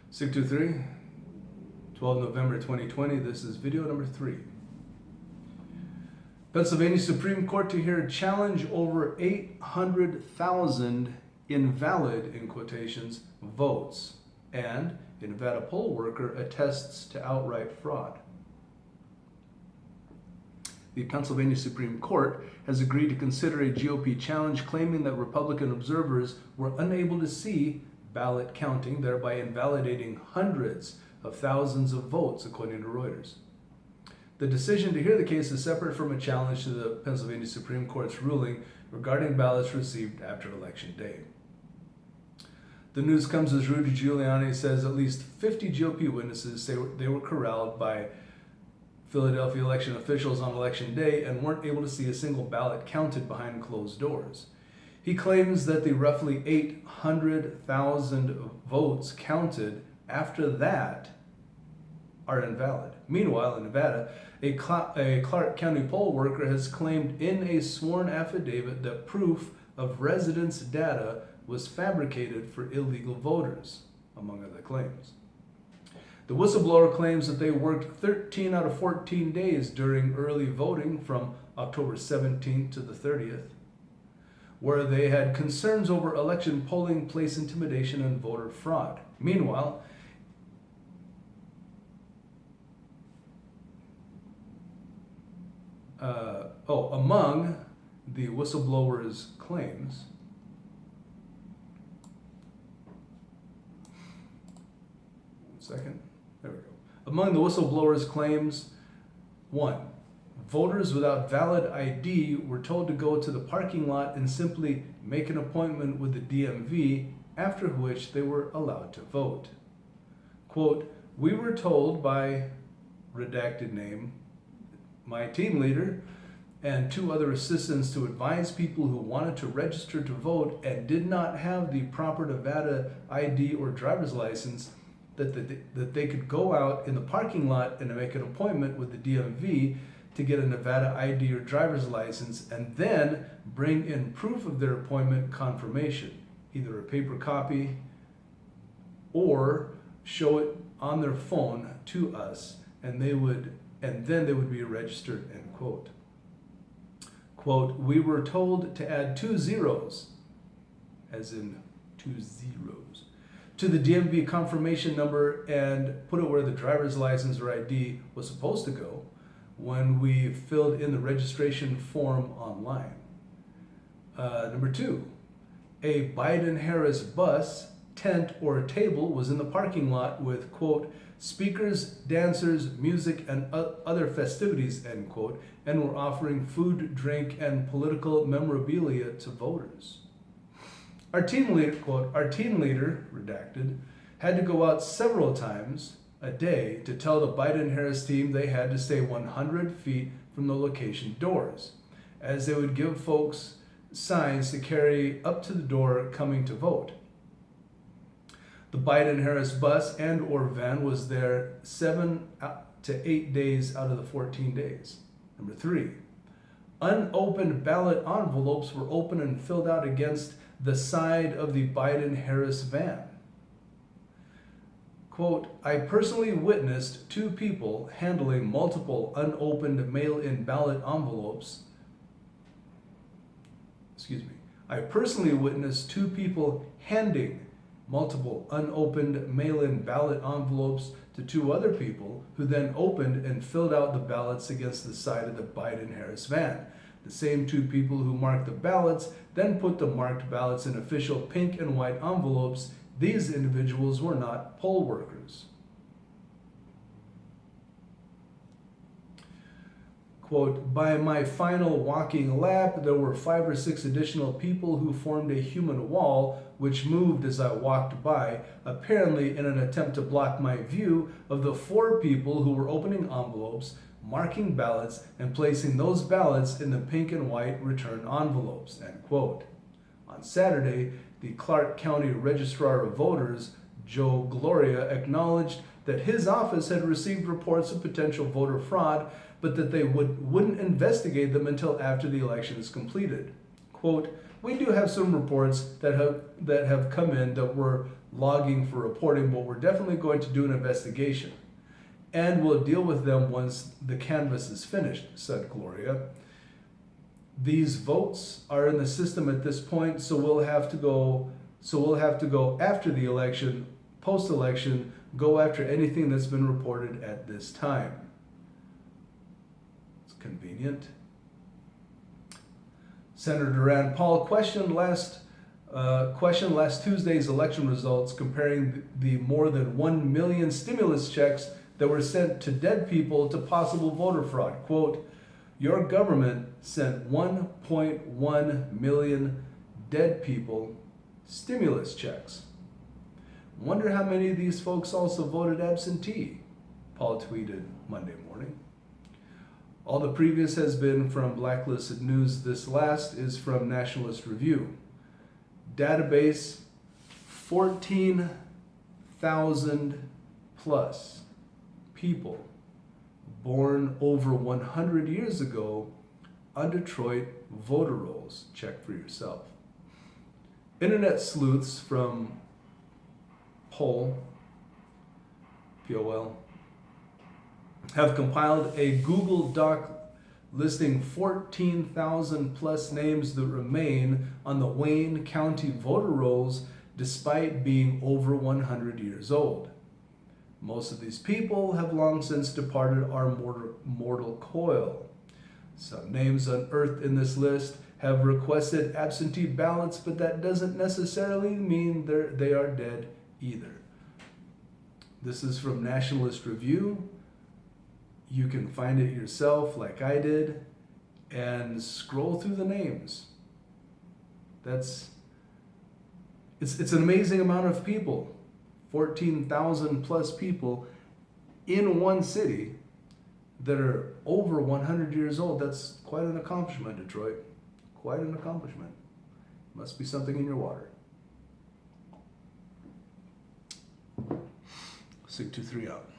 623, 12 November 2020. This is video number 3. Pennsylvania Supreme Court to hear challenge over 800,000 invalid, in quotations, votes, and a Nevada poll worker attests to outright fraud. The Pennsylvania Supreme Court has agreed to consider a GOP challenge claiming that Republican observers were unable to see ballot counting, thereby invalidating hundreds of thousands of votes, according to Reuters. The decision to hear the case is separate from a challenge to the Pennsylvania Supreme Court's ruling regarding ballots received after Election Day. The news comes as Rudy Giuliani says at least 50 GOP witnesses say they were corralled by Philadelphia election officials on Election Day and weren't able to see a single ballot counted behind closed doors. He claims that the roughly 800,000 votes counted after that are invalid. Meanwhile, in Nevada, a Clark County poll worker has claimed in a sworn affidavit that proof of residence data was fabricated for illegal voters, among other claims. The whistleblower claims that they worked 13 out of 14 days during early voting from October 17th to the 30th, where they had concerns over election polling place intimidation and voter fraud. Meanwhile, among the whistleblower's claims, Among the whistleblower's claims, 1. Voters without valid ID were told to go to the parking lot and simply make an appointment with the DMV, after which they were allowed to vote. Quote, "We were told by," redacted name, "my team leader and 2 other assistants to advise people who wanted to register to vote and did not have the proper Nevada ID or driver's license that they could go out in the parking lot and make an appointment with the DMV to get a Nevada ID or driver's license and then bring in proof of their appointment confirmation, either a paper copy or show it on their phone to us, and then they would be registered," end quote. Quote, "We were told to add 2 zeros, as in 2 zeros, to the DMV confirmation number and put it where the driver's license or ID was supposed to go when we filled in the registration form online." Number 2, a Biden-Harris bus, tent, or table was in the parking lot with, quote, "speakers, dancers, music, and other festivities," end quote, and were offering food, drink, and political memorabilia to voters. Our team leader, quote, "Our team leader," redacted, "had to go out several times a day to tell the Biden-Harris team they had to stay 100 feet from the location doors, as they would give folks signs to carry up to the door coming to vote. The Biden-Harris bus and or van was there 7 to 8 days out of the 14 days. Number 3, unopened ballot envelopes were opened and filled out against the side of the Biden-Harris van. Quote, "I personally witnessed 2 people handling multiple unopened mail-in ballot envelopes." I personally witnessed 2 people handing multiple unopened mail-in ballot envelopes to 2 other people who then opened and filled out the ballots against the side of the Biden-Harris van. The same 2 people who marked the ballots then put the marked ballots in official pink and white envelopes. These individuals were not poll workers. Quote, "By my final walking lap, there were 5 or 6 additional people who formed a human wall which moved as I walked by, apparently in an attempt to block my view of the 4 people who were opening envelopes, marking ballots, and placing those ballots in the pink and white return envelopes," end quote. On Saturday, the Clark County Registrar of Voters, Joe Gloria, acknowledged that his office had received reports of potential voter fraud, but that they wouldn't investigate them until after the election is completed. Quote, We do have some reports that have come in that we're logging for reporting, but we're definitely going to do an investigation. And we'll deal with them once the canvass is finished, said Gloria. These votes are in the system at this point, so we'll have to go after the election, post-election, go after anything that's been reported at this time. It's convenient. Senator Rand Paul questioned last Tuesday's election results, comparing the more than 1 million stimulus checks that were sent to dead people to possible voter fraud. Quote, "Your government sent 1.1 million dead people stimulus checks. Wonder how many of these folks also voted absentee," Paul tweeted Monday morning. All the previous has been from Blacklisted News. This last is from Nationalist Review. Database 14,000 plus people born over 100 years ago on Detroit voter rolls. Check for yourself. Internet sleuths from Poll, POL, have compiled a Google Doc listing 14,000 plus names that remain on the Wayne County voter rolls despite being over 100 years old. Most of these people have long since departed our mortal coil. Some names unearthed in this list have requested absentee ballots, but that doesn't necessarily mean they are dead either. This is from Nationalist Review. You can find it yourself like I did and scroll through the names. It's an amazing amount of people. 14,000 plus people in one city that are over 100 years old. That's quite an accomplishment, Detroit. Quite an accomplishment. Must be something in your water. 623 out.